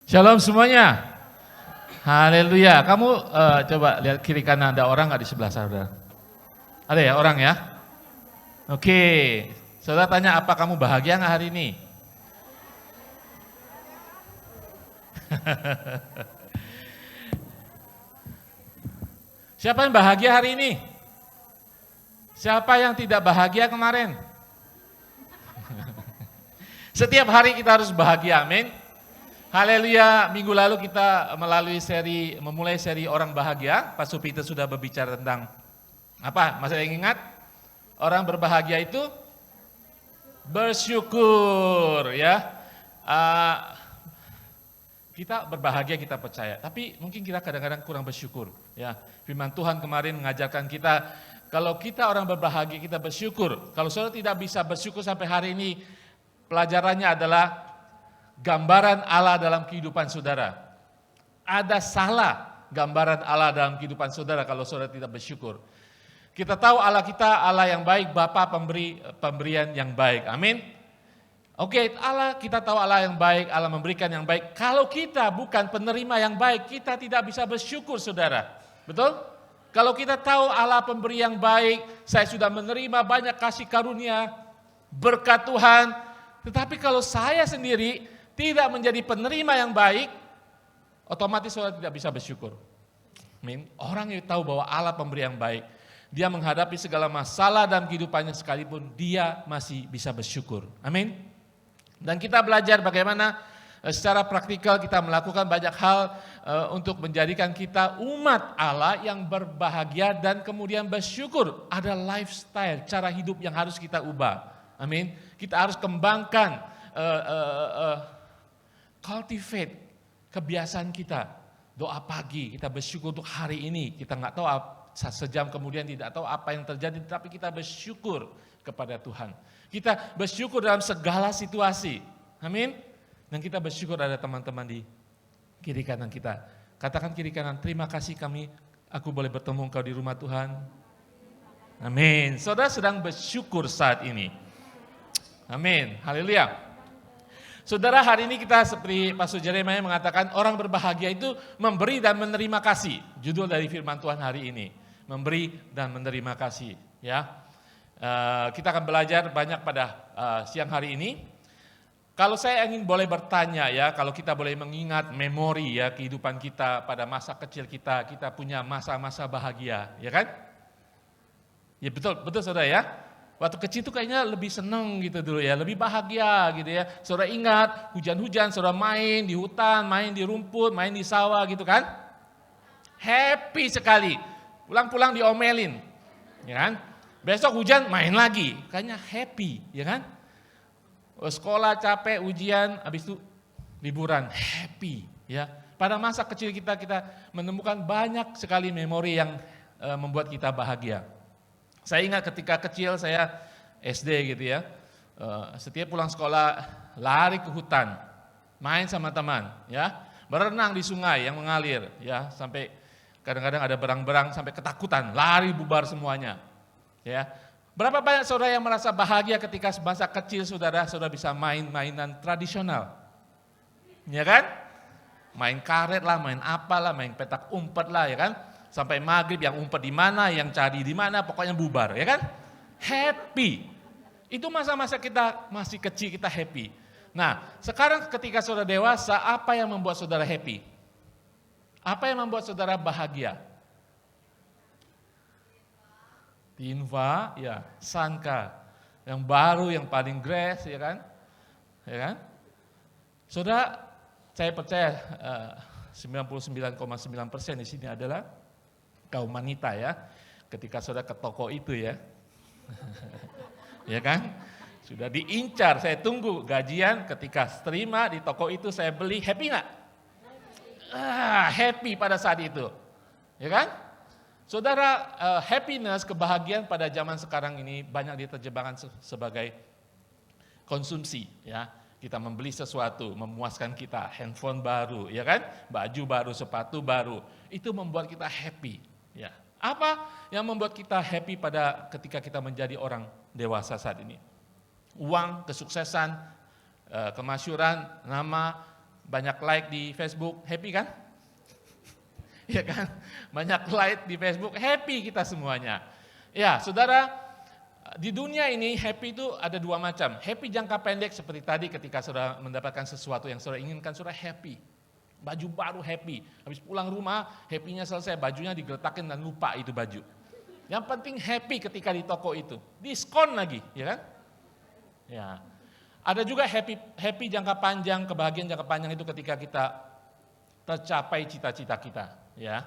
Shalom semuanya. Haleluya. Kamu coba lihat kiri kanan, ada orang nggak di sebelah saudara? Ada ya orang ya? Oke. Saudara tanya, apa kamu bahagia nggak hari ini? Siapa yang bahagia hari ini? Siapa yang tidak bahagia kemarin? Setiap hari kita harus bahagia, amin. Haleluya, minggu lalu kita memulai seri orang bahagia. Pak Supita sudah berbicara tentang apa? Masih ingat? Orang berbahagia itu bersyukur, ya. Kita berbahagia, kita percaya. Tapi mungkin kita kadang-kadang kurang bersyukur, ya. Firman Tuhan kemarin mengajarkan kita, kalau kita orang berbahagia, kita bersyukur. Kalau saudara tidak bisa bersyukur sampai hari ini, pelajarannya adalah gambaran Allah dalam kehidupan saudara. Ada salah gambaran Allah dalam kehidupan saudara kalau saudara tidak bersyukur. Kita tahu Allah kita Allah yang baik, Bapa pemberian yang baik. Amin. Oke, kita tahu Allah yang baik, Allah memberikan yang baik. Kalau kita bukan penerima yang baik, kita tidak bisa bersyukur, saudara. Betul? Kalau kita tahu Allah pemberi yang baik, saya sudah menerima banyak kasih karunia, berkat Tuhan. Tetapi kalau saya sendiri tidak menjadi penerima yang baik, otomatis saudara tidak bisa bersyukur. Amin. Orang yang tahu bahwa Allah pemberi yang baik, dia menghadapi segala masalah dalam kehidupannya sekalipun, dia masih bisa bersyukur. Amin. Dan kita belajar bagaimana secara praktikal kita melakukan banyak hal untuk menjadikan kita umat Allah yang berbahagia dan kemudian bersyukur. Ada lifestyle, cara hidup yang harus kita ubah. Amin. Kita harus kembangkan cultivate kebiasaan kita. Doa pagi, kita bersyukur untuk hari ini. Kita nggak tahu sejam kemudian tidak tahu apa yang terjadi, tapi kita bersyukur kepada Tuhan. Kita bersyukur dalam segala situasi. Amin. Dan kita bersyukur ada teman-teman di kiri kanan kita. Katakan kiri kanan, terima kasih aku boleh bertemu engkau di rumah Tuhan. Amin. Saudara sedang bersyukur saat ini. Amin. Haleluya. Saudara, hari ini kita seperti Pastor Jeremiah mengatakan, orang berbahagia itu memberi dan menerima kasih. Judul dari firman Tuhan hari ini, memberi dan menerima kasih. Ya, kita akan belajar banyak pada siang hari ini. Kalau saya ingin boleh bertanya, ya, kalau kita boleh mengingat memori ya kehidupan kita pada masa kecil kita punya masa-masa bahagia, ya kan? Ya betul saudara ya. Waktu kecil itu kayaknya lebih seneng gitu dulu ya, lebih bahagia gitu ya. Saudara ingat hujan-hujan, saudara main di hutan, main di rumput, main di sawah gitu kan. Happy sekali, pulang-pulang diomelin, ya kan. Besok hujan main lagi, kayaknya happy, ya kan. Sekolah capek, ujian, habis itu liburan, happy ya. Pada masa kecil kita menemukan banyak sekali memori yang membuat kita bahagia. Saya ingat ketika kecil saya SD gitu ya, setiap pulang sekolah lari ke hutan, main sama teman, ya, berenang di sungai yang mengalir, ya, sampai kadang-kadang ada berang-berang sampai ketakutan, lari bubar semuanya, ya. Berapa banyak saudara yang merasa bahagia ketika masa kecil saudara bisa main mainan tradisional, ya kan? Main karet lah, main apalah, main petak umpet lah, ya kan? Sampai maghrib yang umpet di mana, yang cari di mana, pokoknya bubar, ya kan? Happy. Itu masa-masa kita masih kecil, kita happy. Nah, sekarang ketika saudara dewasa, apa yang membuat saudara happy? Apa yang membuat saudara bahagia? Tinva, ya, Sanka, yang baru, yang paling grace, ya kan? Ya kan? Saudara, saya percaya 99,9% di sini adalah kaum wanita ya, ketika saudara ke toko itu ya, ya kan, sudah diincar, saya tunggu gajian, ketika terima di toko itu saya beli, happy nggak? Happy pada saat itu, ya kan? Saudara, happiness, kebahagiaan pada zaman sekarang ini banyak diterjemahkan sebagai konsumsi, ya. Kita membeli sesuatu, memuaskan kita, handphone baru, ya kan, baju baru, sepatu baru, itu membuat kita happy. Ya, apa yang membuat kita happy ketika kita menjadi orang dewasa saat ini? Uang, kesuksesan, kemasyhuran, nama, banyak like di Facebook, happy kan? Ya kan? Banyak like di Facebook, happy kita semuanya. Ya, saudara, di dunia ini happy itu ada dua macam. Happy jangka pendek seperti tadi ketika saudara mendapatkan sesuatu yang saudara inginkan, saudara happy. Baju baru happy, habis pulang rumah happy-nya selesai, bajunya digeletakin dan lupa itu baju. Yang penting happy ketika di toko itu, diskon lagi, ya kan? Ya. Ada juga happy jangka panjang, kebahagiaan jangka panjang itu ketika kita tercapai cita-cita kita, ya.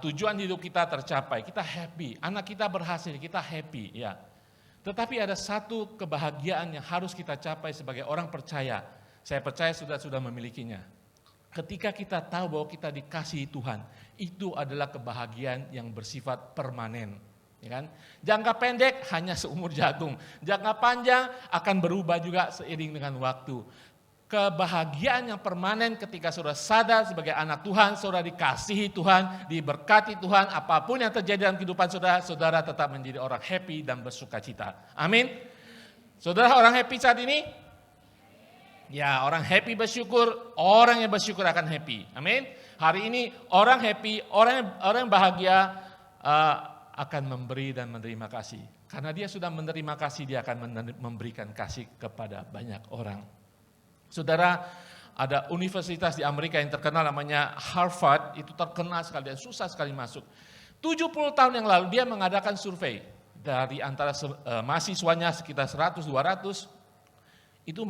Tujuan hidup kita tercapai, kita happy, anak kita berhasil, kita happy, ya. Tetapi ada satu kebahagiaan yang harus kita capai sebagai orang percaya. Saya percaya sudah memilikinya. Ketika kita tahu bahwa kita dikasihi Tuhan, itu adalah kebahagiaan yang bersifat permanen. Ya kan? Jangka pendek hanya seumur jagung, jangka panjang akan berubah juga seiring dengan waktu. Kebahagiaan yang permanen ketika saudara sadar sebagai anak Tuhan, saudara dikasihi Tuhan, diberkati Tuhan, apapun yang terjadi dalam kehidupan saudara, saudara tetap menjadi orang happy dan bersuka cita. Amin. Saudara orang happy saat ini? Ya, orang happy bersyukur, orang yang bersyukur akan happy. Amin. Hari ini orang happy, orang yang bahagia akan memberi dan menerima kasih. Karena dia sudah menerima kasih, dia akan memberikan kasih kepada banyak orang. Saudara, ada universitas di Amerika yang terkenal namanya Harvard, itu terkenal sekali dan susah sekali masuk. 70 tahun yang lalu dia mengadakan survei dari antara mahasiswanya sekitar 100-200. Itu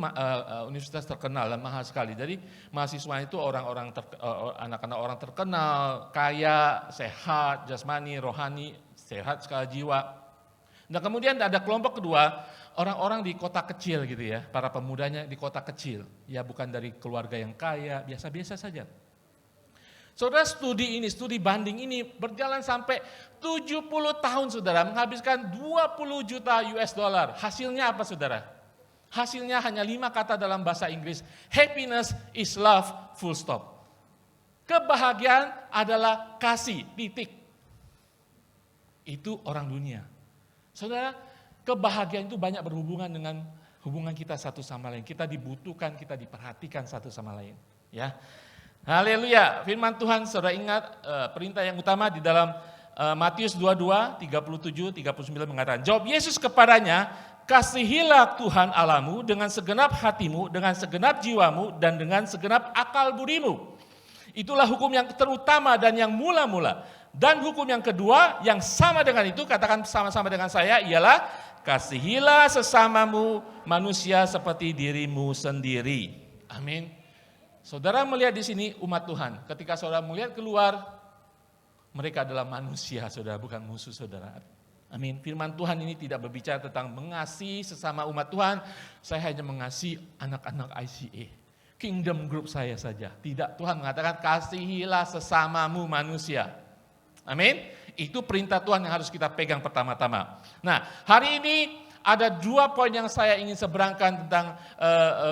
universitas terkenal dan mahal sekali. Jadi mahasiswa itu anak-anak orang terkenal, kaya, sehat, jasmani, rohani, sehat sekali jiwa. Nah kemudian ada kelompok kedua, orang-orang di kota kecil gitu ya, para pemudanya di kota kecil. Ya bukan dari keluarga yang kaya, biasa-biasa saja. Saudara, studi banding ini berjalan sampai 70 tahun saudara, menghabiskan 20 juta US dollar. Hasilnya apa saudara? Hasilnya hanya 5 kata dalam bahasa Inggris. Happiness is love, full stop. Kebahagiaan adalah kasih, titik. Itu orang dunia. Saudara, kebahagiaan itu banyak berhubungan dengan hubungan kita satu sama lain. Kita dibutuhkan, kita diperhatikan satu sama lain. Ya, haleluya. Firman Tuhan, saudara ingat perintah yang utama di dalam Matius 22, 37, 39 mengatakan, jawab Yesus kepadanya, kasihilah Tuhan Allahmu dengan segenap hatimu, dengan segenap jiwamu, dan dengan segenap akal budimu. Itulah hukum yang terutama dan yang mula-mula. Dan hukum yang kedua yang sama dengan itu, katakan sama-sama dengan saya, ialah kasihilah sesamamu manusia seperti dirimu sendiri. Amin. Saudara melihat di sini umat Tuhan. Ketika saudara melihat keluar, mereka adalah manusia, saudara, bukan musuh saudara. Amin. Firman Tuhan ini tidak berbicara tentang mengasihi sesama umat Tuhan. Saya hanya mengasihi anak-anak ICA. Kingdom group saya saja. Tidak, Tuhan mengatakan kasihilah sesamamu manusia. Amin. Itu perintah Tuhan yang harus kita pegang pertama-tama. Nah, hari ini ada 2 poin yang saya ingin seberangkan tentang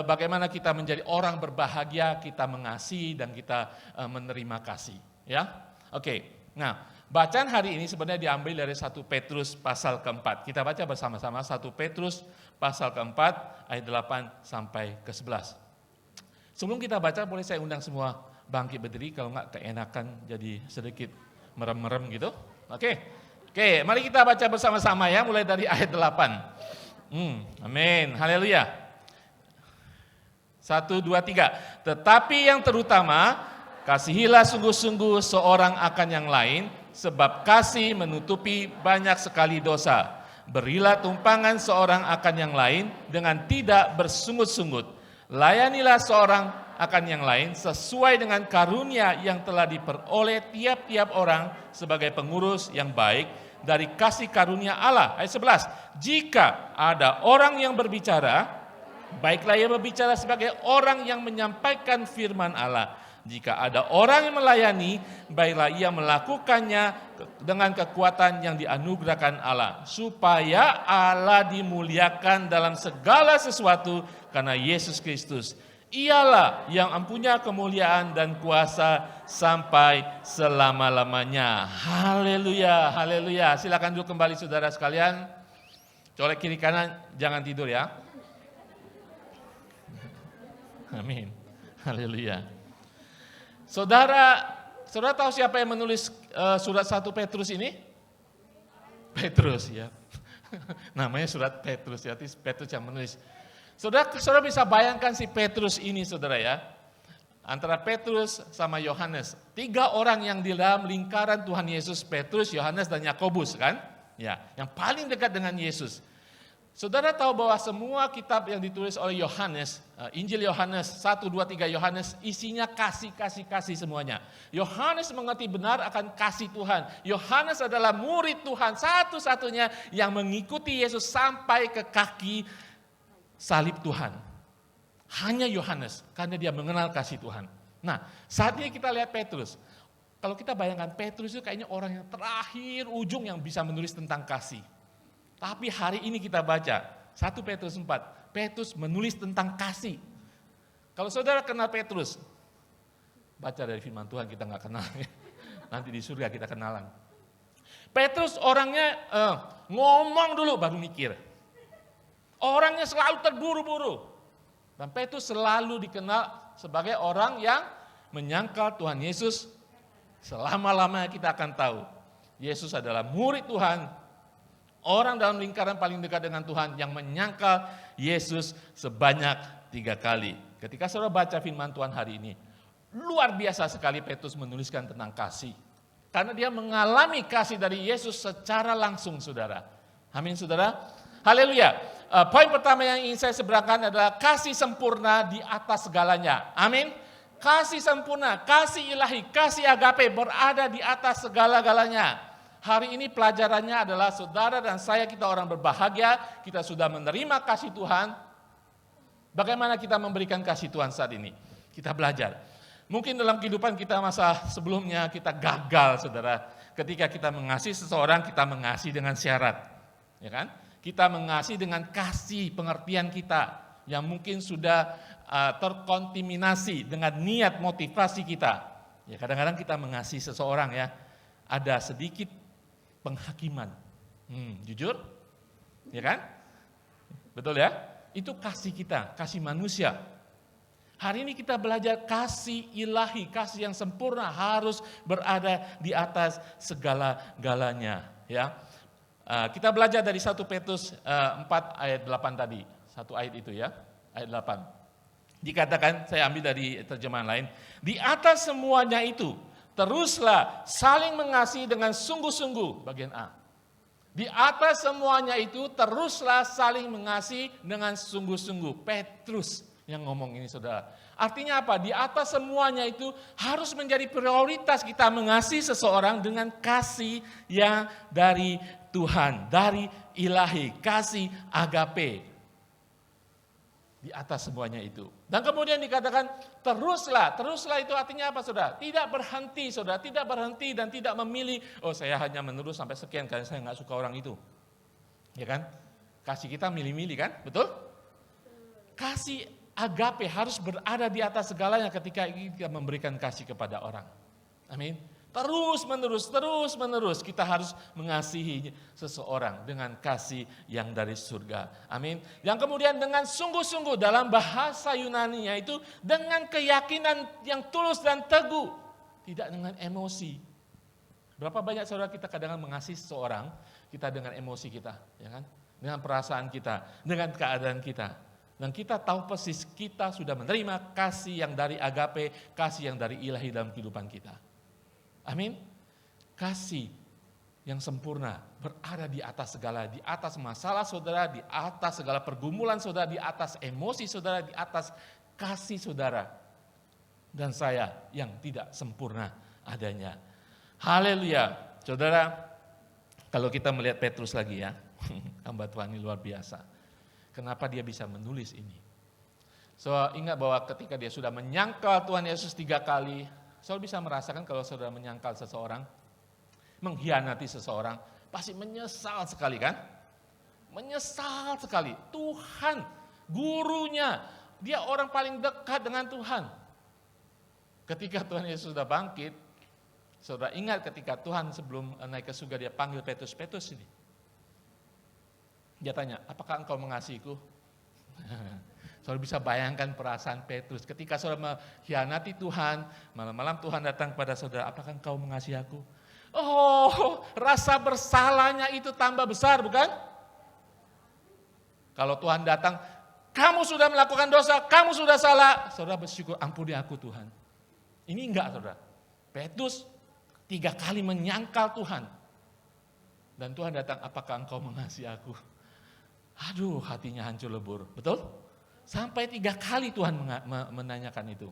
bagaimana kita menjadi orang berbahagia, kita mengasihi dan kita menerima kasih. Ya, oke. Nah, bacaan hari ini sebenarnya diambil dari 1 Petrus pasal keempat. Kita baca bersama-sama 1 Petrus pasal keempat ayat 8 sampai ke 11. Sebelum kita baca, boleh saya undang semua bangkit berdiri, kalau enggak keenakan jadi sedikit merem-merem gitu. Oke, mari kita baca bersama-sama ya, mulai dari ayat 8. Amin, haleluya. 1, 2, 3. Tetapi yang terutama, kasihilah sungguh-sungguh seorang akan yang lain, sebab kasih menutupi banyak sekali dosa. Berilah tumpangan seorang akan yang lain dengan tidak bersungut-sungut. Layanilah seorang akan yang lain sesuai dengan karunia yang telah diperoleh tiap-tiap orang sebagai pengurus yang baik dari kasih karunia Allah. Ayat 11. Jika ada orang yang berbicara, baiklah ia berbicara sebagai orang yang menyampaikan firman Allah. Jika ada orang yang melayani, baiklah ia melakukannya dengan kekuatan yang dianugerahkan Allah. Supaya Allah dimuliakan dalam segala sesuatu karena Yesus Kristus. Ialah yang mempunyai kemuliaan dan kuasa sampai selama-lamanya. Haleluya, haleluya. Silakan duduk kembali saudara sekalian. Colek kiri kanan, jangan tidur ya. Amin. Haleluya. Saudara tahu siapa yang menulis surat 1 Petrus ini? Petrus ya. Namanya surat Petrus ya, Petrus yang menulis. Saudara bisa bayangkan si Petrus ini saudara ya. Antara Petrus sama Yohanes. 3 orang yang di dalam lingkaran Tuhan Yesus, Petrus, Yohanes, dan Yakobus kan? Ya, yang paling dekat dengan Yesus. Saudara tahu bahwa semua kitab yang ditulis oleh Yohanes, Injil Yohanes, 1, 2, 3 Yohanes, isinya kasih semuanya. Yohanes mengerti benar akan kasih Tuhan. Yohanes adalah murid Tuhan, satu-satunya yang mengikuti Yesus sampai ke kaki salib Tuhan. Hanya Yohanes, karena dia mengenal kasih Tuhan. Nah, saat ini kita lihat Petrus. Kalau kita bayangkan Petrus itu kayaknya orang yang terakhir ujung yang bisa menulis tentang kasih. Tapi hari ini kita baca 1 Petrus 4, Petrus menulis tentang kasih. Kalau saudara kenal Petrus, baca dari firman Tuhan, kita nggak kenal. Nanti di surga kita kenalan. Petrus orangnya ngomong dulu baru mikir. Orangnya selalu terburu-buru. Dan Petrus selalu dikenal sebagai orang yang menyangkal Tuhan Yesus. Selama-lamanya kita akan tahu, Yesus adalah murid Tuhan. Orang dalam lingkaran paling dekat dengan Tuhan yang menyangkal Yesus sebanyak 3 kali. Ketika saudara baca firman Tuhan hari ini, luar biasa sekali Petrus menuliskan tentang kasih. Karena dia mengalami kasih dari Yesus secara langsung saudara. Amin saudara. Haleluya. Poin pertama yang ingin saya seberangkan adalah kasih sempurna di atas segalanya. Amin. Kasih sempurna, kasih ilahi, kasih agape berada di atas segala-galanya. Hari ini pelajarannya adalah saudara dan saya, kita orang berbahagia, kita sudah menerima kasih Tuhan. Bagaimana kita memberikan kasih Tuhan saat ini? Kita belajar. Mungkin dalam kehidupan kita masa sebelumnya kita gagal saudara. Ketika kita mengasihi seseorang, kita mengasihi dengan syarat. Ya kan? Kita mengasihi dengan kasih pengertian kita yang mungkin sudah terkontaminasi dengan niat motivasi kita. Ya kadang-kadang kita mengasihi seseorang ya, ada sedikit penghakiman. Jujur? Ya kan? Betul ya? Itu kasih kita, kasih manusia. Hari ini kita belajar kasih ilahi, kasih yang sempurna harus berada di atas segala-galanya. Ya. Kita belajar dari 1 Petrus 4 ayat 8 tadi. Satu ayat itu ya, ayat 8. Dikatakan, saya ambil dari terjemahan lain. Di atas semuanya itu, teruslah saling mengasihi dengan sungguh-sungguh, bagian A. Di atas semuanya itu, teruslah saling mengasihi dengan sungguh-sungguh. Petrus yang ngomong ini saudara. Artinya apa? Di atas semuanya itu harus menjadi prioritas kita mengasihi seseorang dengan kasih yang dari Tuhan, dari ilahi, kasih agape. Di atas semuanya itu. Dan kemudian dikatakan teruslah itu artinya apa saudara? Tidak berhenti saudara, tidak berhenti dan tidak memilih, oh saya hanya menerus sampai sekian karena saya nggak suka orang itu. Ya kan? Kasih kita milih-milih kan, betul? Kasih agape harus berada di atas segalanya ketika kita memberikan kasih kepada orang. Amin. Terus menerus kita harus mengasihi seseorang dengan kasih yang dari surga. Amin. Yang kemudian dengan sungguh-sungguh dalam bahasa Yunani-nya itu dengan keyakinan yang tulus dan teguh. Tidak dengan emosi. Berapa banyak saudara kita kadang-kadang mengasihi seseorang, kita dengan emosi kita, ya kan? Dengan perasaan kita, dengan keadaan kita. Dan kita tahu persis kita sudah menerima kasih yang dari agape, kasih yang dari ilahi dalam kehidupan kita. Amin. Kasih yang sempurna berada di atas segala, di atas masalah saudara, di atas segala pergumulan saudara, di atas emosi saudara, di atas kasih saudara dan saya yang tidak sempurna adanya. Haleluya. Saudara, kalau kita melihat Petrus lagi ya, hamba Tuhan ini luar biasa. Kenapa dia bisa menulis ini? So, ingat bahwa ketika dia sudah menyangkal Tuhan Yesus 3 kali, saudara bisa merasakan kalau saudara menyangkal seseorang, mengkhianati seseorang, pasti menyesal sekali kan? Menyesal sekali. Tuhan, gurunya, dia orang paling dekat dengan Tuhan. Ketika Tuhan Yesus sudah bangkit, saudara ingat ketika Tuhan sebelum naik ke surga dia panggil Petrus, Petrus ini. Dia tanya, apakah engkau mengasihiku? Saudara bisa bayangkan perasaan Petrus ketika saudara mengkhianati Tuhan, malam-malam Tuhan datang kepada saudara, apakah engkau mengasihi aku? Oh, rasa bersalahnya itu tambah besar, bukan? Kalau Tuhan datang, kamu sudah melakukan dosa, kamu sudah salah. Saudara bersyukur, ampuni aku Tuhan. Ini enggak, saudara. Petrus 3 kali menyangkal Tuhan. Dan Tuhan datang, apakah engkau mengasihi aku? Aduh, hatinya hancur lebur. Betul? Sampai 3 kali Tuhan menanyakan itu.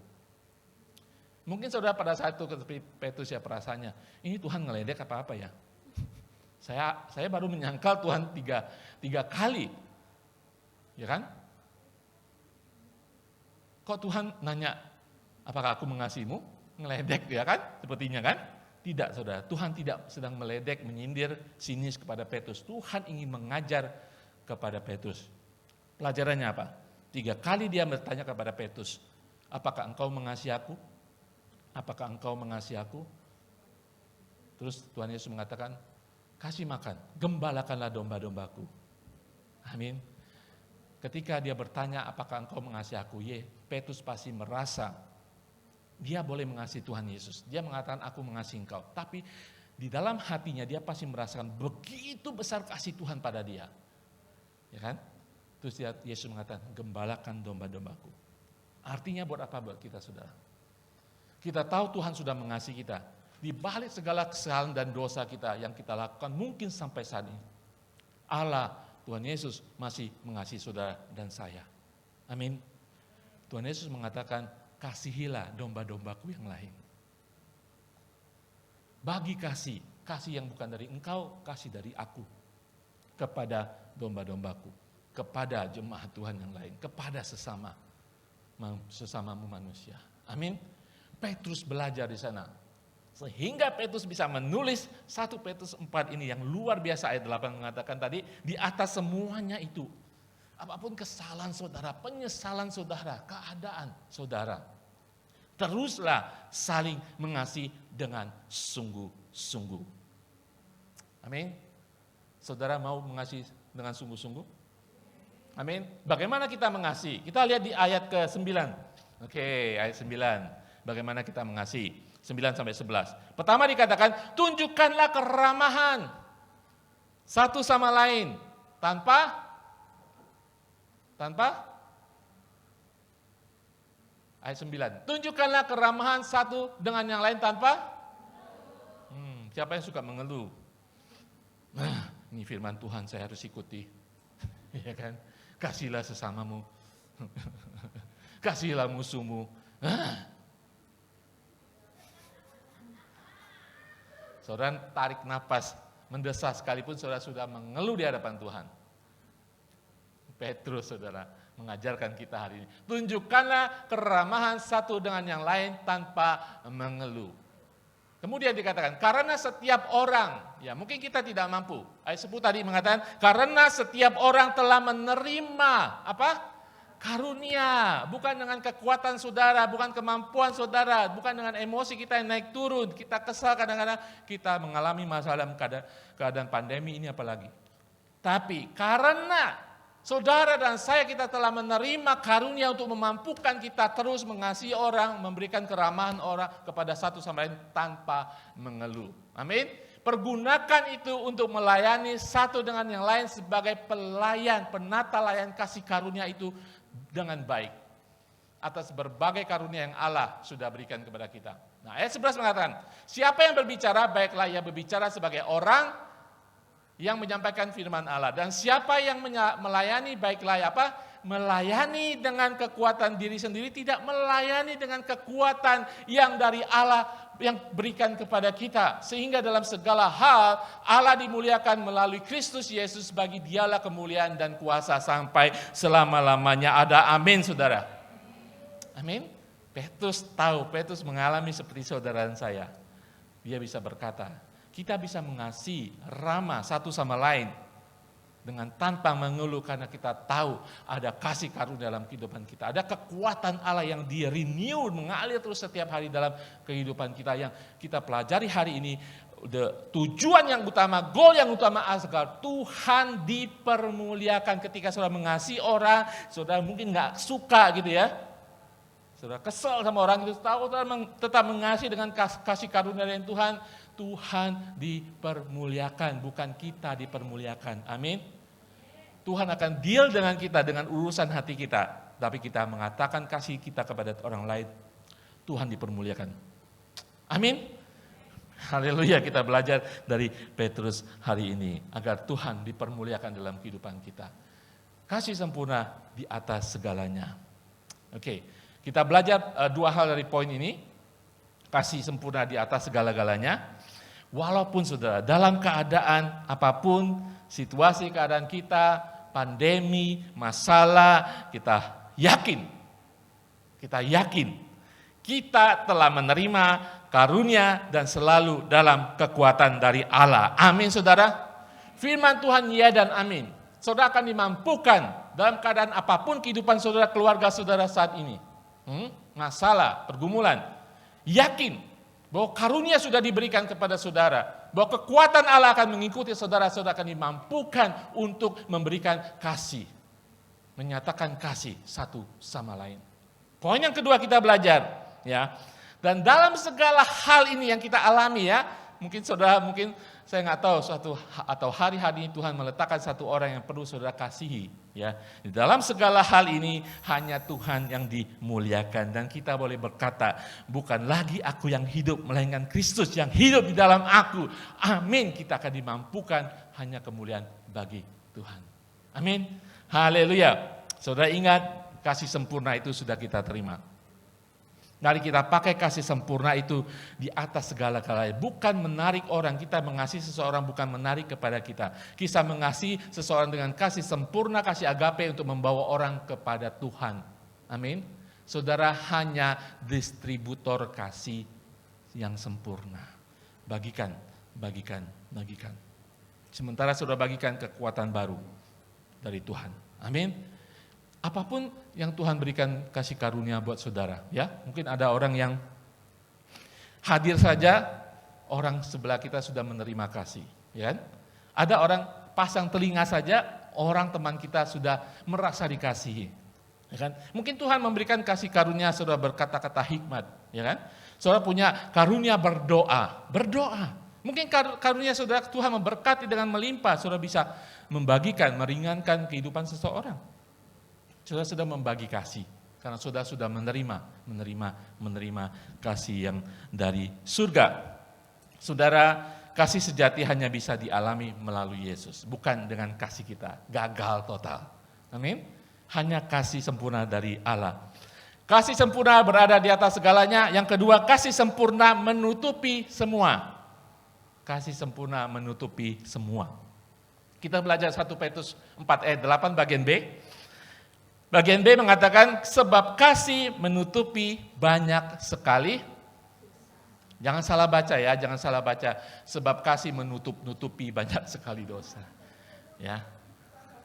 Mungkin saudara pada saat itu seperti Petrus ya perasaannya, ini Tuhan ngeledek apa-apa ya? Saya baru menyangkal Tuhan 3 kali. Ya kan? Kok Tuhan nanya, apakah aku mengasihimu? Ngeledek ya kan? Sepertinya kan? Tidak saudara, Tuhan tidak sedang meledek, menyindir, sinis kepada Petrus. Tuhan ingin mengajar kepada Petrus. Pelajarannya apa? 3 kali dia bertanya kepada Petrus, apakah engkau mengasihi aku? Apakah engkau mengasihi aku? Terus Tuhan Yesus mengatakan, kasih makan, gembalakanlah domba-dombaku. Amin. Ketika dia bertanya, apakah engkau mengasihi aku? Petrus pasti merasa dia boleh mengasihi Tuhan Yesus. Dia mengatakan, aku mengasihi engkau. Tapi di dalam hatinya dia pasti merasakan begitu besar kasih Tuhan pada dia. Ya kan? Terus Yesus mengatakan, gembalakan domba-dombaku. Artinya buat apa buat kita saudara? Kita tahu Tuhan sudah mengasihi kita. Di balik segala kesalahan dan dosa kita yang kita lakukan mungkin sampai saat ini. Allah, Tuhan Yesus masih mengasihi saudara dan saya. Amin. Tuhan Yesus mengatakan, kasihilah domba-dombaku yang lain. Bagi kasih yang bukan dari engkau, kasih dari aku. Kepada domba-dombaku. Kepada jemaat Tuhan yang lain, kepada sesamamu manusia. Amin. Petrus belajar di sana. Sehingga Petrus bisa menulis 1 Petrus 4 ini yang luar biasa, ayat 8 mengatakan tadi, di atas semuanya itu, apapun kesalahan saudara, penyesalan saudara, keadaan saudara, teruslah saling mengasihi dengan sungguh-sungguh. Amin. Saudara mau mengasihi dengan sungguh-sungguh? Amin. Bagaimana kita mengasihi? Kita lihat di ayat ke-9. Oke, ayat 9. Bagaimana kita mengasihi? 9 sampai 11. Pertama dikatakan, tunjukkanlah keramahan satu sama lain tanpa ayat 9. Tunjukkanlah keramahan satu dengan yang lain tanpa siapa yang suka mengeluh? Nah, ini firman Tuhan saya harus ikuti. Ya kan? Kasihlah sesamamu. Kasihlah musuhmu. Saudara tarik napas, mendesak sekalipun saudara sudah mengeluh di hadapan Tuhan. Petrus saudara mengajarkan kita hari ini. Tunjukkanlah keramahan satu dengan yang lain tanpa mengeluh. Kemudian dikatakan, karena setiap orang, ya mungkin kita tidak mampu. Ayat 10 tadi mengatakan, karena setiap orang telah menerima, apa? Karunia, bukan dengan kekuatan saudara, bukan kemampuan saudara, bukan dengan emosi kita yang naik turun, kita kesal kadang-kadang, kita mengalami masalah dalam keadaan pandemi ini apalagi. Tapi karena saudara dan saya kita telah menerima karunia untuk memampukan kita terus mengasihi orang, memberikan keramahan orang kepada satu sama lain tanpa mengeluh. Amin. Pergunakan itu untuk melayani satu dengan yang lain sebagai pelayan, penata layan kasih karunia itu dengan baik. Atas berbagai karunia yang Allah sudah berikan kepada kita. Nah, ayat 11 mengatakan, siapa yang berbicara, baiklah ia berbicara sebagai orang yang menyampaikan firman Allah. Dan siapa yang melayani, baiklah apa? Melayani dengan kekuatan diri sendiri, tidak melayani dengan kekuatan yang dari Allah yang berikan kepada kita. Sehingga dalam segala hal Allah dimuliakan melalui Kristus Yesus, bagi dialah kemuliaan dan kuasa sampai selama-lamanya. Ada amin saudara. Amin. Petrus tahu, Petrus mengalami seperti saudara dan saya. Dia bisa berkata, kita bisa mengasihi, ramah satu sama lain. dengan tanpa mengeluh, karena kita tahu ada kasih karunia dalam kehidupan kita. Ada kekuatan Allah yang di-renew, mengalir terus setiap hari dalam kehidupan kita yang kita pelajari hari ini. Tujuan yang utama, goal yang utama agar Tuhan dipermuliakan. Ketika saudara mengasihi orang, saudara mungkin nggak suka gitu ya. Saudara kesel sama orang itu, tahu saudara tetap mengasihi dengan kasih karunia dari Tuhan. Tuhan dipermuliakan, bukan kita dipermuliakan. Amin. Tuhan akan deal dengan kita, dengan urusan hati kita. Tapi kita mengatakan kasih kita kepada orang lain, Tuhan dipermuliakan. Amin. Haleluya, kita belajar dari Petrus hari ini. Agar Tuhan dipermuliakan dalam kehidupan kita. Kasih sempurna di atas segalanya. Oke, kita belajar dua hal dari poin ini. Kasih sempurna di atas segala-galanya. Walaupun saudara dalam keadaan apapun, situasi keadaan kita, pandemi, masalah, kita yakin kita telah menerima karunia dan selalu dalam kekuatan dari Allah. Amin saudara. Firman Tuhan ya dan amin. Saudara akan dimampukan dalam keadaan apapun kehidupan saudara, keluarga saudara saat ini. Masalah, pergumulan. Yakin bahwa karunia sudah diberikan kepada saudara, bahwa kekuatan Allah akan mengikuti saudara, saudara akan dimampukan untuk memberikan kasih, menyatakan kasih satu sama lain. Poin yang kedua kita belajar, ya. Dan dalam segala hal ini yang kita alami ya, mungkin saudara, saya nggak tahu atau hari-hari ini Tuhan meletakkan satu orang yang perlu saudara kasihi, ya. Di dalam segala hal ini hanya Tuhan yang dimuliakan dan kita boleh berkata, bukan lagi aku yang hidup, melainkan Kristus yang hidup di dalam aku. Amin. Kita akan dimampukan hanya kemuliaan bagi Tuhan. Amin. Haleluya. Saudara ingat, kasih sempurna itu sudah kita terima. Mari kita pakai kasih sempurna itu di atas segala-galanya. Bukan menarik orang, kita mengasihi seseorang bukan menarik kepada kita. Kita mengasihi seseorang dengan kasih sempurna, kasih agape untuk membawa orang kepada Tuhan. Amin. Saudara hanya distributor kasih yang sempurna. Bagikan. Sementara saudara bagikan kekuatan baru dari Tuhan. Amin. Apapun yang Tuhan berikan kasih karunia buat saudara, ya. Mungkin ada orang yang hadir saja, orang sebelah kita sudah menerima kasih, ya kan? Ada orang pasang telinga saja, orang teman kita sudah merasa dikasihi, ya kan? Mungkin Tuhan memberikan kasih karunia saudara berkata-kata hikmat, ya kan? Saudara punya karunia berdoa. Mungkin karunia saudara Tuhan memberkati dengan melimpah, saudara bisa membagikan, meringankan kehidupan seseorang. Saudara sudah membagi kasih, karena saudara sudah menerima kasih yang dari surga. Saudara, kasih sejati hanya bisa dialami melalui Yesus, bukan dengan kasih kita, gagal total. Amin. Hanya kasih sempurna dari Allah. Kasih sempurna berada di atas segalanya. Yang kedua, kasih sempurna menutupi semua. Kasih sempurna menutupi semua. Kita belajar 1 Petrus 4 ayat 8 bagian B. Bagian B mengatakan, sebab kasih menutupi banyak sekali. Jangan salah baca ya, jangan salah baca. Sebab kasih menutupi banyak sekali dosa. Ya.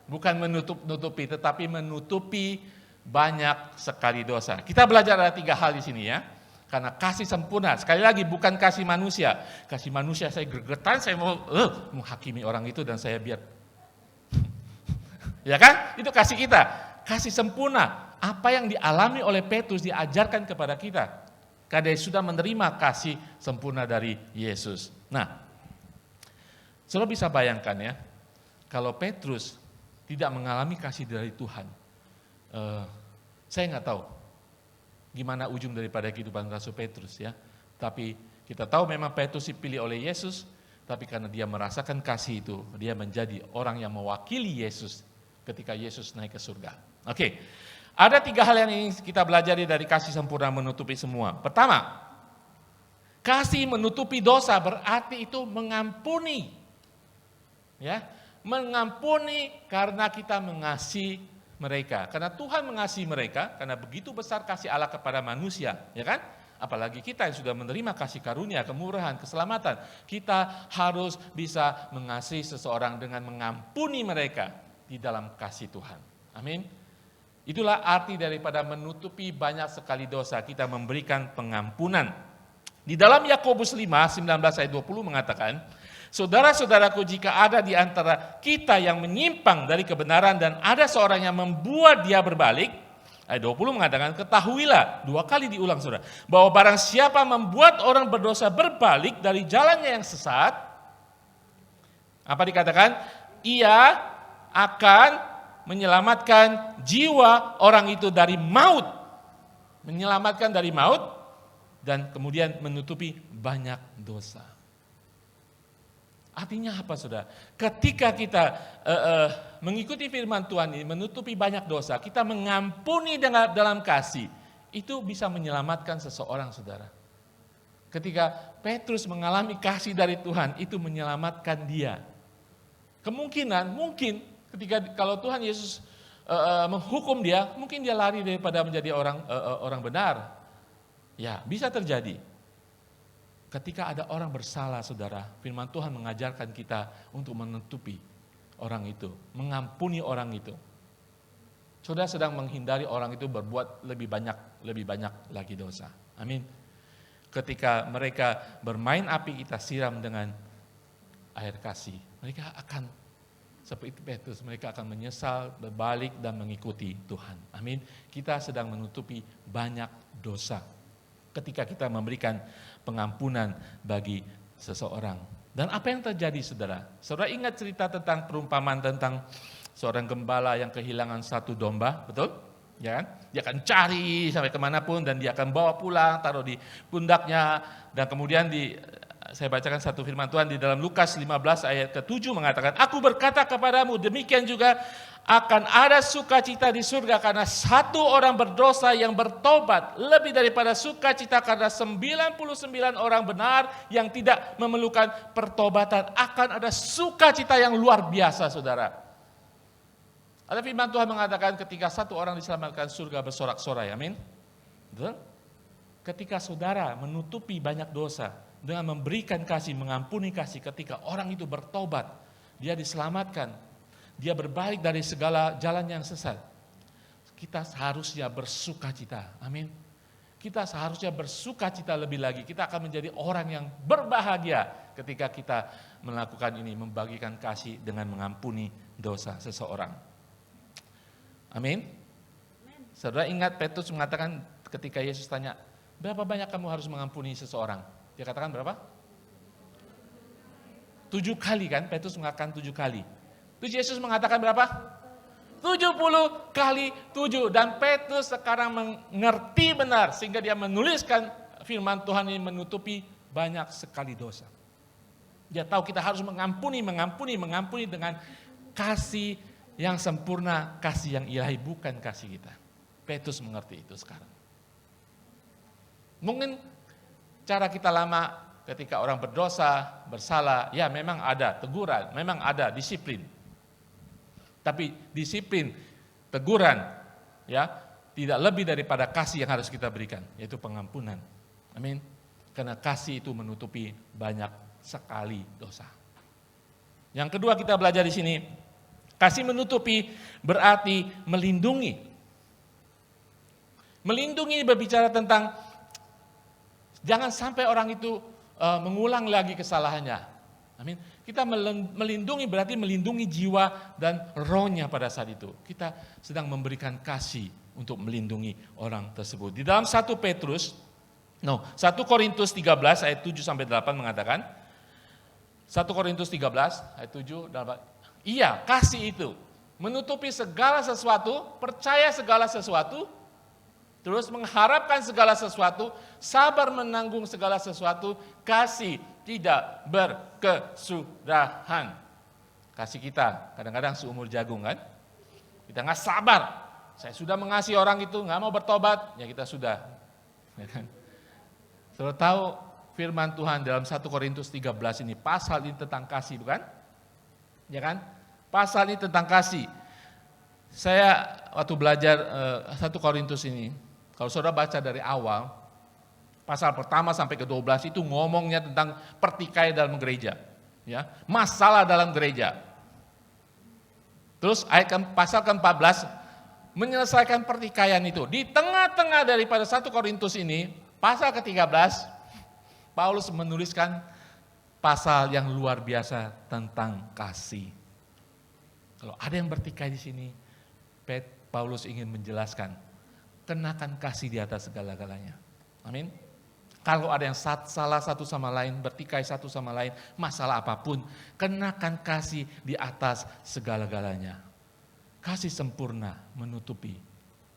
Bukan menutupi, tetapi menutupi banyak sekali dosa. Kita belajar ada 3 hal di sini ya. Karena kasih sempurna, sekali lagi bukan kasih manusia. Kasih manusia saya gregetan, saya mau menghakimi orang itu dan saya biar. Ya kan? Itu kasih kita. Kasih sempurna, apa yang dialami oleh Petrus diajarkan kepada kita. Karena dia sudah menerima kasih sempurna dari Yesus. Nah, saudara bisa bayangkan ya, kalau Petrus tidak mengalami kasih dari Tuhan, saya nggak tahu gimana ujung daripada kehidupan Rasul Petrus ya. Tapi kita tahu memang Petrus dipilih oleh Yesus, tapi karena dia merasakan kasih itu, dia menjadi orang yang mewakili Yesus ketika Yesus naik ke surga. Oke, ada 3 hal yang ingin kita belajar dari kasih sempurna menutupi semua. Pertama, kasih menutupi dosa berarti itu mengampuni. Ya, mengampuni karena kita mengasihi mereka. Karena Tuhan mengasihi mereka, karena begitu besar kasih Allah kepada manusia, ya kan? apalagi kita yang sudah menerima kasih karunia, kemurahan, keselamatan, kita harus bisa mengasihi seseorang dengan mengampuni mereka di dalam kasih Tuhan. Amin. Itulah arti daripada menutupi banyak sekali dosa, kita memberikan pengampunan. Di dalam Yakobus 5, 19 ayat 20 mengatakan, saudara-saudaraku, jika ada di antara kita yang menyimpang dari kebenaran dan ada seorang yang membuat dia berbalik, ayat 20 mengatakan, ketahuilah, 2 kali diulang saudara, bahwa barang siapa membuat orang berdosa berbalik dari jalannya yang sesat, apa dikatakan? Ia akan menyelamatkan jiwa orang itu dari maut. Menyelamatkan dari maut dan kemudian menutupi banyak dosa. Artinya apa saudara? Ketika kita mengikuti firman Tuhan ini, menutupi banyak dosa, kita mengampuni dalam kasih, itu bisa menyelamatkan seseorang saudara. Ketika Petrus mengalami kasih dari Tuhan, itu menyelamatkan dia. Kemungkinan, mungkin ketika kalau Tuhan Yesus menghukum dia, mungkin dia lari daripada menjadi orang benar. Ya, bisa terjadi. Ketika ada orang bersalah saudara, firman Tuhan mengajarkan kita untuk menutupi orang itu, mengampuni orang itu. Saudara sedang menghindari orang itu berbuat lebih banyak lagi dosa. Amin. Ketika mereka bermain api, kita siram dengan air kasih. Mereka akan seperti Petrus, mereka akan menyesal, berbalik dan mengikuti Tuhan. Amin. Kita sedang menutupi banyak dosa ketika kita memberikan pengampunan bagi seseorang. Dan apa yang terjadi saudara? Saudara ingat cerita tentang perumpamaan tentang seorang gembala yang kehilangan satu domba, betul? Ya kan? Dia akan cari sampai kemanapun dan dia akan bawa pulang, taruh di pundaknya. Dan kemudian saya bacakan satu firman Tuhan di dalam Lukas 15 ayat ke-7 mengatakan, aku berkata kepadamu, demikian juga akan ada sukacita di surga karena satu orang berdosa yang bertobat lebih daripada sukacita karena 99 orang benar yang tidak memerlukan pertobatan. Akan ada sukacita yang luar biasa saudara. Ada firman Tuhan mengatakan ketika satu orang diselamatkan surga bersorak-sorai, amin. Betul? Ketika saudara menutupi banyak dosa dengan memberikan kasih, mengampuni kasih, ketika orang itu bertobat, dia diselamatkan, dia berbalik dari segala jalan yang sesat, kita seharusnya bersukacita, amin. Kita seharusnya bersukacita lebih lagi, kita akan menjadi orang yang berbahagia ketika kita melakukan ini, membagikan kasih dengan mengampuni dosa seseorang. Amin. Saudara ingat Petrus mengatakan ketika Yesus tanya, berapa banyak kamu harus mengampuni seseorang? Dia katakan berapa? 7 kali kan, Petrus mengatakan 7 kali. Terus Yesus mengatakan berapa? 70 kali 7. Dan Petrus sekarang mengerti benar sehingga dia menuliskan firman Tuhan ini menutupi banyak sekali dosa. Dia tahu kita harus mengampuni dengan kasih yang sempurna, kasih yang ilahi, bukan kasih kita. Petrus mengerti itu sekarang. Mungkin cara kita lama ketika orang berdosa, bersalah, ya memang ada teguran, memang ada disiplin. Tapi disiplin, teguran, ya tidak lebih daripada kasih yang harus kita berikan, yaitu pengampunan. Amin. Karena kasih itu menutupi banyak sekali dosa. Yang kedua kita belajar di sini, kasih menutupi berarti melindungi. Melindungi berbicara tentang jangan sampai orang itu mengulang lagi kesalahannya. Amin. Kita melindungi berarti melindungi jiwa dan rohnya pada saat itu. Kita sedang memberikan kasih untuk melindungi orang tersebut. Di dalam 1 Korintus 13 ayat 7 sampai 8 mengatakan, 1 Korintus 13 ayat 7 dan 8. Iya, kasih itu menutupi segala sesuatu, percaya segala sesuatu, terus mengharapkan segala sesuatu, sabar menanggung segala sesuatu, kasih tidak berkesudahan. Kasih kita kadang-kadang seumur jagung kan? Kita nggak sabar. Saya sudah mengasihi orang itu, nggak mau bertobat, ya kita sudah. Ya kan? Saudara tahu firman Tuhan dalam 1 Korintus 13 ini, pasal ini tentang kasih bukan? Ya kan? Pasal ini tentang kasih. Saya waktu belajar 1 Korintus ini, kalau saudara baca dari awal, Pasal pertama sampai ke-12 itu ngomongnya tentang pertikaian dalam gereja. Ya, masalah dalam gereja. Terus pasal ke-14 menyelesaikan pertikaian itu. Di tengah-tengah daripada 1 Korintus ini, pasal ke-13, Paulus menuliskan pasal yang luar biasa tentang kasih. Kalau ada yang bertikai di sini, Paulus ingin menjelaskan, kenakan kasih di atas segala-galanya. Amin. Kalau ada yang salah satu sama lain, bertikai satu sama lain, masalah apapun, kenakan kasih di atas segala-galanya. Kasih sempurna menutupi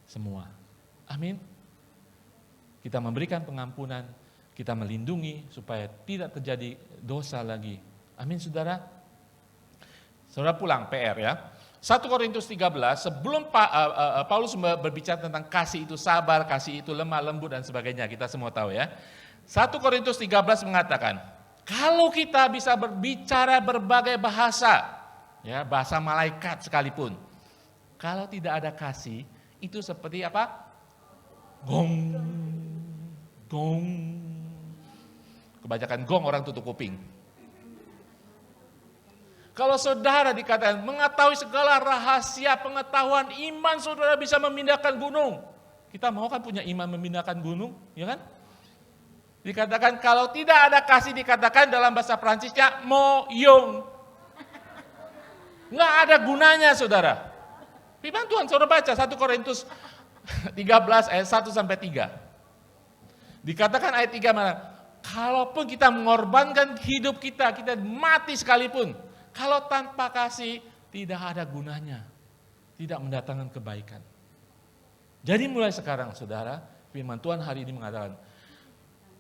semua. Amin. Kita memberikan pengampunan, kita melindungi supaya tidak terjadi dosa lagi. Amin, saudara. Saudara pulang PR ya. 1 Korintus 13, sebelum Paulus berbicara tentang kasih itu sabar, kasih itu lemah lembut dan sebagainya, kita semua tahu ya. 1 Korintus 13 mengatakan, kalau kita bisa berbicara berbagai bahasa, ya bahasa malaikat sekalipun, kalau tidak ada kasih, itu seperti apa? Gong, gong. Kebanyakan gong orang tutup kuping. Kalau saudara dikatakan mengetahui segala rahasia pengetahuan iman, saudara bisa memindahkan gunung. Kita mau kan punya iman memindahkan gunung, ya kan? Dikatakan kalau tidak ada kasih, dikatakan dalam bahasa Prancisnya moyong. Nggak ada gunanya, saudara. Firman Tuhan, saudara baca 1 Korintus 13 ayat 1 sampai 3. Dikatakan ayat 3 mana? Kalaupun kita mengorbankan hidup kita, kita mati sekalipun, kalau tanpa kasih tidak ada gunanya, tidak mendatangkan kebaikan. Jadi mulai sekarang, saudara, firman Tuhan hari ini mengatakan,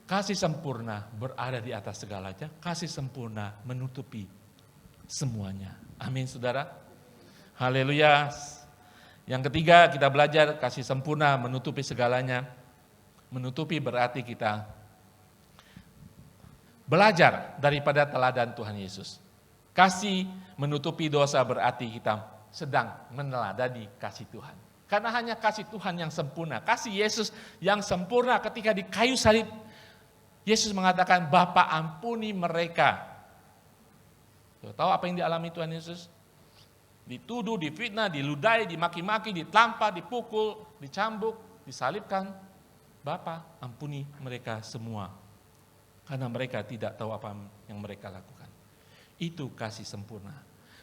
kasih sempurna berada di atas segalanya, kasih sempurna menutupi semuanya. Amin, saudara. Haleluya. Yang ketiga, kita belajar kasih sempurna menutupi segalanya. Menutupi berarti kita belajar daripada teladan Tuhan Yesus. Kasih menutupi dosa berarti kita sedang meneladani kasih Tuhan. Karena hanya kasih Tuhan yang sempurna, kasih Yesus yang sempurna ketika di kayu salib. Yesus mengatakan, Bapa ampuni mereka. Tahu apa yang dialami Tuhan Yesus? Dituduh, difitnah, diludai, dimaki-maki, ditampar, dipukul, dicambuk, disalibkan. Bapa ampuni mereka semua. Karena mereka tidak tahu apa yang mereka lakukan. Itu kasih sempurna.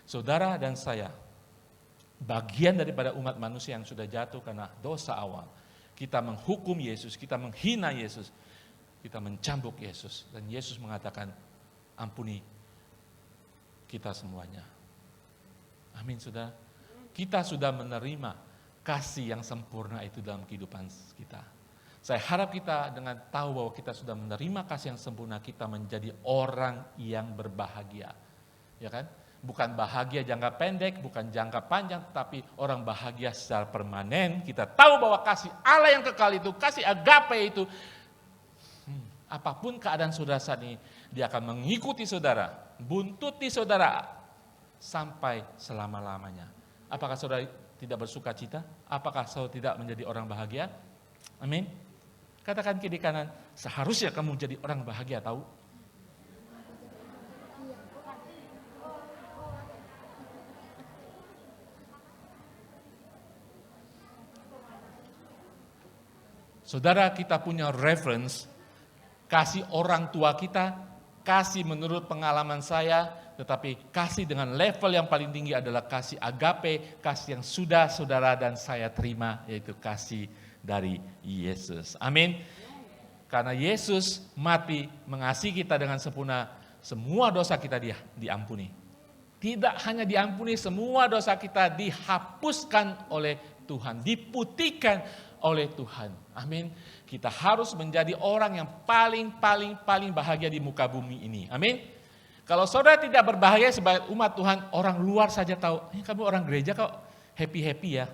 Saudara dan saya, bagian daripada umat manusia yang sudah jatuh karena dosa awal. Kita menghukum Yesus, kita menghina Yesus, kita mencambuk Yesus. Dan Yesus mengatakan, ampuni kita semuanya. Amin, saudara. Kita sudah menerima kasih yang sempurna itu dalam kehidupan kita. Saya harap kita dengan tahu bahwa kita sudah menerima kasih yang sempurna, kita menjadi orang yang berbahagia. Ya kan? Bukan bahagia jangka pendek, bukan jangka panjang, tapi orang bahagia secara permanen. Kita tahu bahwa kasih Allah yang kekal itu, kasih agape itu, apapun keadaan saudara saat ini, dia akan mengikuti saudara, buntuti saudara, sampai selama-lamanya. Apakah saudara tidak bersuka cita? Apakah saudara tidak menjadi orang bahagia? Amin. Katakan kiri kanan, seharusnya kamu jadi orang bahagia, tahu? Saudara, kita punya reference, kasih orang tua kita, kasih menurut pengalaman saya, tetapi kasih dengan level yang paling tinggi adalah kasih agape, kasih yang sudah saudara dan saya terima, yaitu kasih dari Yesus. Amin. Karena Yesus mati mengasihi kita dengan sempurna, semua dosa kita diampuni. Tidak hanya diampuni, semua dosa kita dihapuskan oleh Tuhan, diputihkan oleh Tuhan. Amin. Kita harus menjadi orang yang paling bahagia di muka bumi ini. Amin. Kalau saudara tidak berbahagia sebagai umat Tuhan, orang luar saja tahu, kamu orang gereja kok happy-happy ya.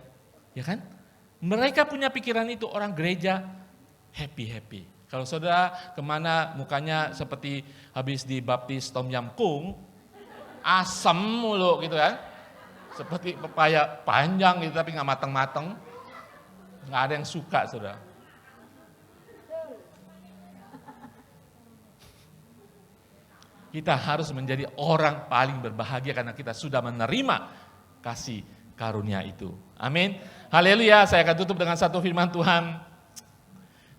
Ya kan? Mereka punya pikiran itu, orang gereja happy-happy. Kalau saudara kemana mukanya seperti habis dibaptis Tom Yam Kung, asam mulu gitu kan. Seperti pepaya panjang gitu tapi gak matang-matang. Gak ada yang suka, saudara. Kita harus menjadi orang paling berbahagia karena kita sudah menerima kasih karunia itu. Amin. Haleluya. Saya akan tutup dengan satu firman Tuhan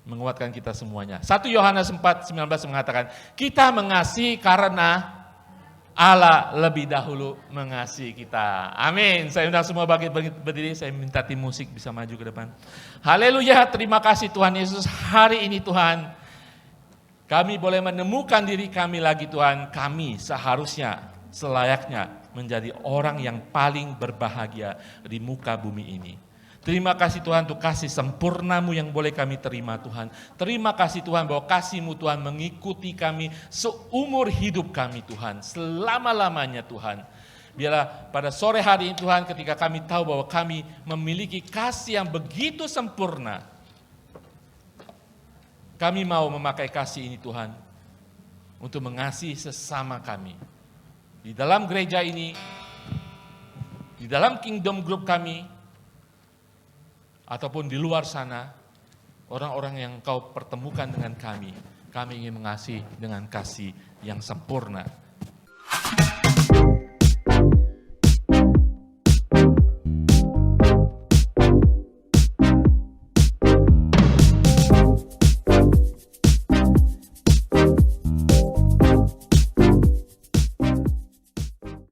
menguatkan kita semuanya. 1 Yohanes 4:19 mengatakan, kita mengasihi karena Allah lebih dahulu mengasihi kita. Amin. Saya undang semua berdiri, saya minta tim musik bisa maju ke depan. Haleluya. Terima kasih Tuhan Yesus. Hari ini Tuhan, kami boleh menemukan diri kami lagi Tuhan. Kami seharusnya, selayaknya menjadi orang yang paling berbahagia di muka bumi ini. Terima kasih Tuhan untuk kasih sempurna-Mu yang boleh kami terima Tuhan. Terima kasih Tuhan bahwa kasih-Mu Tuhan mengikuti kami seumur hidup kami Tuhan. Selama-lamanya Tuhan. Biarlah pada sore hari ini Tuhan, ketika kami tahu bahwa kami memiliki kasih yang begitu sempurna, kami mau memakai kasih ini Tuhan untuk mengasihi sesama kami. Di dalam gereja ini, di dalam kingdom group kami, ataupun di luar sana, orang-orang yang Kau pertemukan dengan kami ingin mengasihi dengan kasih yang sempurna.